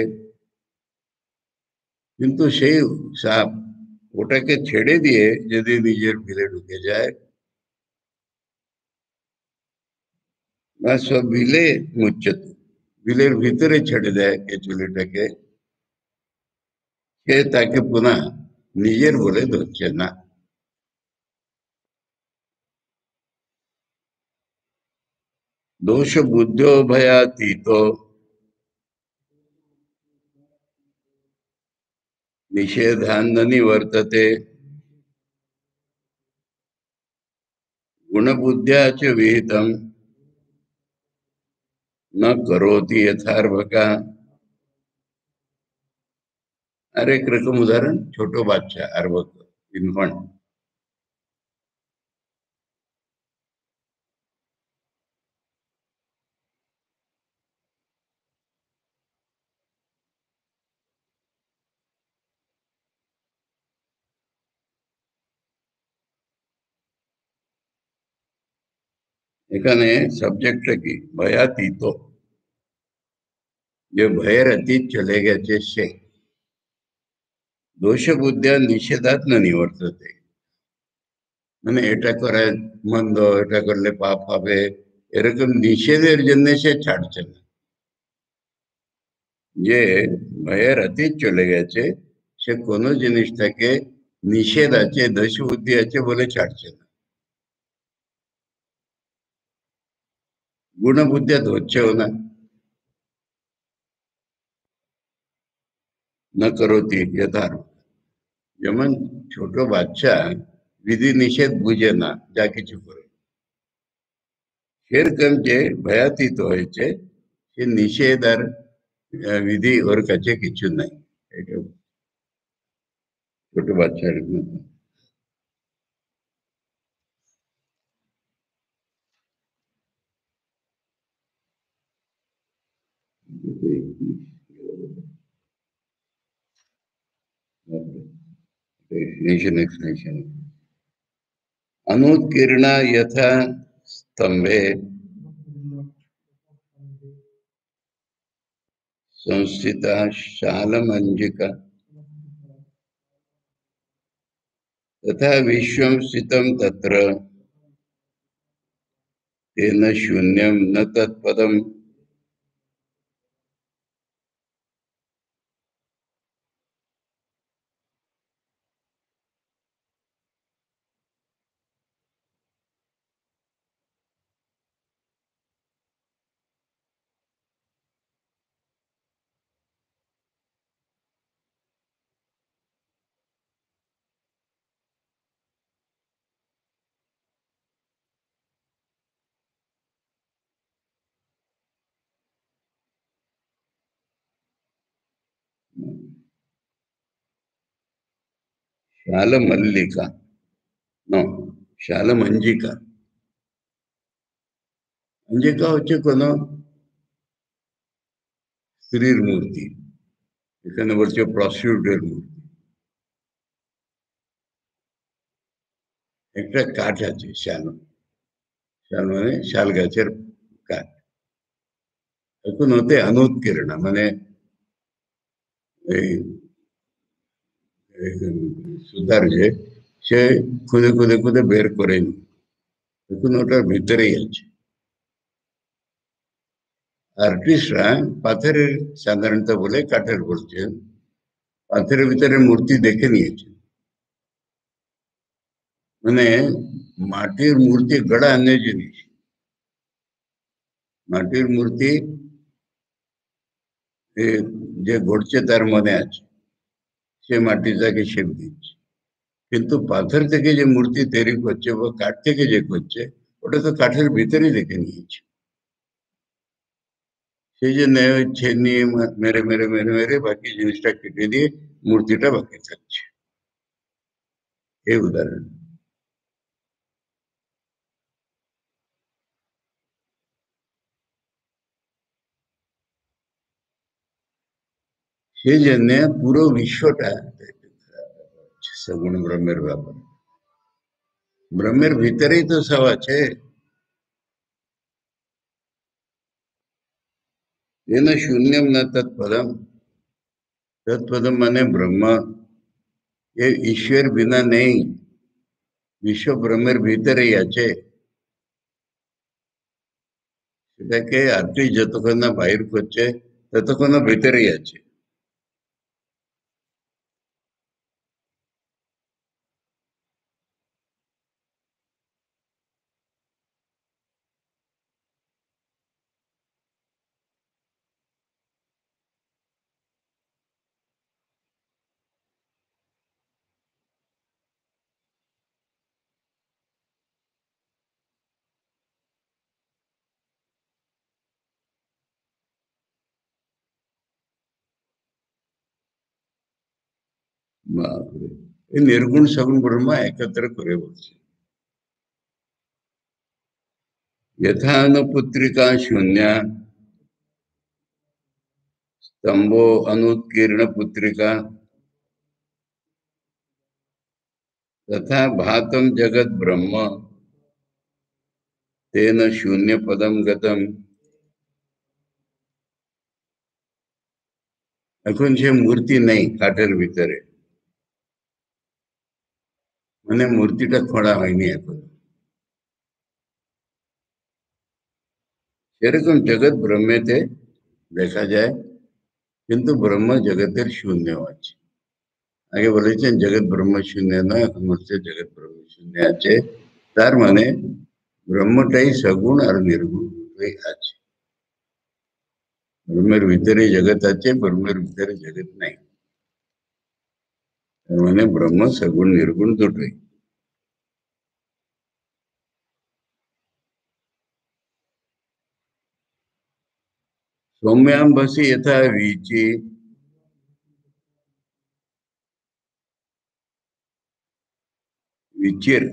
কিন্তু সেই সাপ ওটাকে ছেড়ে দিয়ে যদি নিজের বিলে ঢুকে যায় বা সব বিলে মুচ্যত বিলের ভিতরে ছেড়ে দেয় কেঁচুলিটাকে সে তাকে পুনঃ নিজের বলে ধরছে না दोष बुद्धो भयातीतो निषेधान्न निवर्तते गुणबुद्ध्या च विहितम न करोति यथार्भका अरे एक रकम उदाहरण छोटो बादशाह अर्भक इन्फंट এখানে সাবজেক্টটা কি ভয়াতীত যে ভয়ের অতীত চলে গেছে সে দোষ বুদ্ধিয়া নিষেধাত না নিবর্ততে মানে এটা করে মন্দ এটা করলে পাপ হবে এরকম নিষেধের জন্য সে ছাড়ছে না যে ভয়ের অতীত চলে গেছে, সে কোনো জিনিসটাকে নিষেধ আছে, দোষ বুদ্ধি আছে বলে ছাড়ছে না। গুণবুদ্ধি ধরছেও না। না করোতি যথার্থ। যেমন ছোট বাচ্চা বিধি নিষেধ বুঝে না, যা কিছু করে। সেরকম যে ভয়াতীত হয়েছে, সে নিষেধ আর বিধি ওর কাছে কিছু নাই। এটা ছোট বাচ্চার মতো। Definition, explanation. अनुत्कीर्णा यथा स्तंभे संस्थिता शालमंजिका तथा विश्वं स्थितं तत्र तेन शून्यं न तत्पदम्। शालमल्लिका, नो, शालमंजिका। अंजिका হচ্ছে কোনো স্ত্রীর মূর্তি। এখানে বলছে প্রস্টিটিউটের মূর্তি। একটা কাঠ আছে শাল, শাল মানে শাল গাছের কাঠ। এখন ওতে অনুৎকীর্ণ মানে এই সুতার যে, সে খুদে খুদে খুদে বের করেনি, এখন ওটার ভিতরেই আছে। আর্টিস্টরা পাথরের সাধারণত বলে, কাঠের বলছেন, পাথরের ভিতরে মূর্তি দেখে নিয়েছে। মানে মাটির মূর্তি গড়া अन्य জিনিস। মাটির মূর্তি যে গড়ছে তার মনে আছে, সে মাটিটাকে শেপ দিচ্ছে। কিন্তু পাথর থেকে যে মূর্তি তৈরি করছে বা কাঠ থেকে যে করছে, ওটা তো কাঠের ভিতরেই দেখে নিয়েছে। সেই জন্য ওই ছেনি মেরে মেরে মেরে মেরে বাকি জিনিসটা কেটে দিয়ে মূর্তিটা বাকি থাকছে। এই উদাহরণ। সেই জন্য পুরো বিশ্বটা সগুণ ব্রহ্মের ব্যাপার। ব্রহ্মের ভিতরেই তো সব আছে। ये न शून्यम न तत्पदम। तत्पदम माने ब्रह्म। ये ईश्वर बिना नहीं, বিশ্ব ব্রহ্মের ভিতরেই আছে। সেটাকে আর্টিস্ট যতক্ষণ না বাহির করছে, ততক্ষণ ভিতরেই আছে। বাপরে, এই নির্গুণ সগুণ ব্রহ্ম একত্র করে বলছে। यथा अनुपुत्रिका शून्य स्तंभो अनुत्कीर्ण पुत्रिका तथा भातम जगत ब्रह्म तेन शून्य पदम गतम। এখন সে মূর্তি নেই কাঠের ভিতরে, মানে মূর্তিটা খোঁড়া হয়নি এখন। সেরকম জগৎ ব্রহ্মেতে দেখা যায় किंतु ब्रह्म जगतेर शून्य আছে। আগে বলেছেন জগৎ ব্রহ্ম শূন্য নয়, এখন বলছে জগৎ ব্রহ্ম শূন্য আছে। তার মানে ব্রহ্মটাই সগুণ আর নির্গুণ দুটোই আছে। ব্রহ্মের ভিতরে জগৎ আছে, ব্রহ্মের ভিতরে জগৎ নাই। তার মানে ব্রহ্ম সগুণ নির্গুণ দুটোই। सौम्याम भसी यथा वीची, विचिर,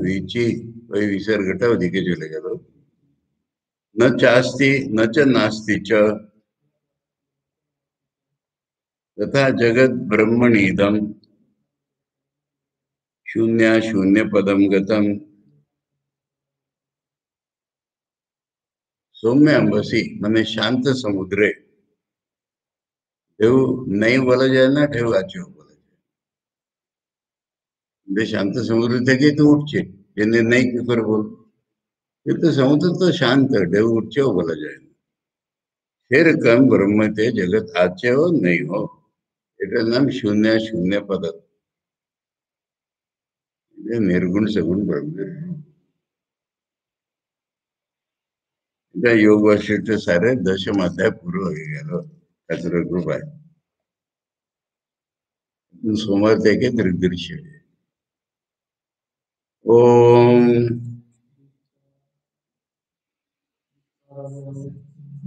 वीची वही विसर्गटा ओदिके चले गए। न चास्ति न च नास्ति च तथा जगत ब्रह्मणीदम शून्य शून्य पदम गतम। सौम्य अंबसी मैंने शांत समुद्रे, ढेव नहीं बोला जाए ना, ढेव आचे बोला जाए। शांत समुद्र थे तो उठचे, जिन्हें नहीं क्यों बोल, ये तो समुद्र तो शांत है, ढेव उठचे बोला जाए। फिर कम ब्रह्म ते जगत आचे हो नहीं हो, इट नाम शून्य शून्य पद, निर्गुण सगुण ब्रह्म। योग वशिष्ठ सारे दशम अध्याय पूर्व हो गया, कचरा ग्रुप है। सोमवार देखे दृदृश्य। ओम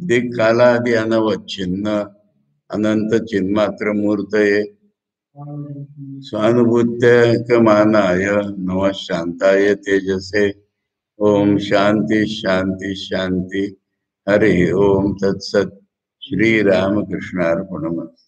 दिक् कालादि अनवच्छिन्न अनंत चिन्मात्र मूर्तये स्वानुभूत्यकमानाय नमः शांताय तेजसे। ओम शांति शांति शांति। हरि ओम तत्सत। श्री रामकृष्णार्पणमस्तु।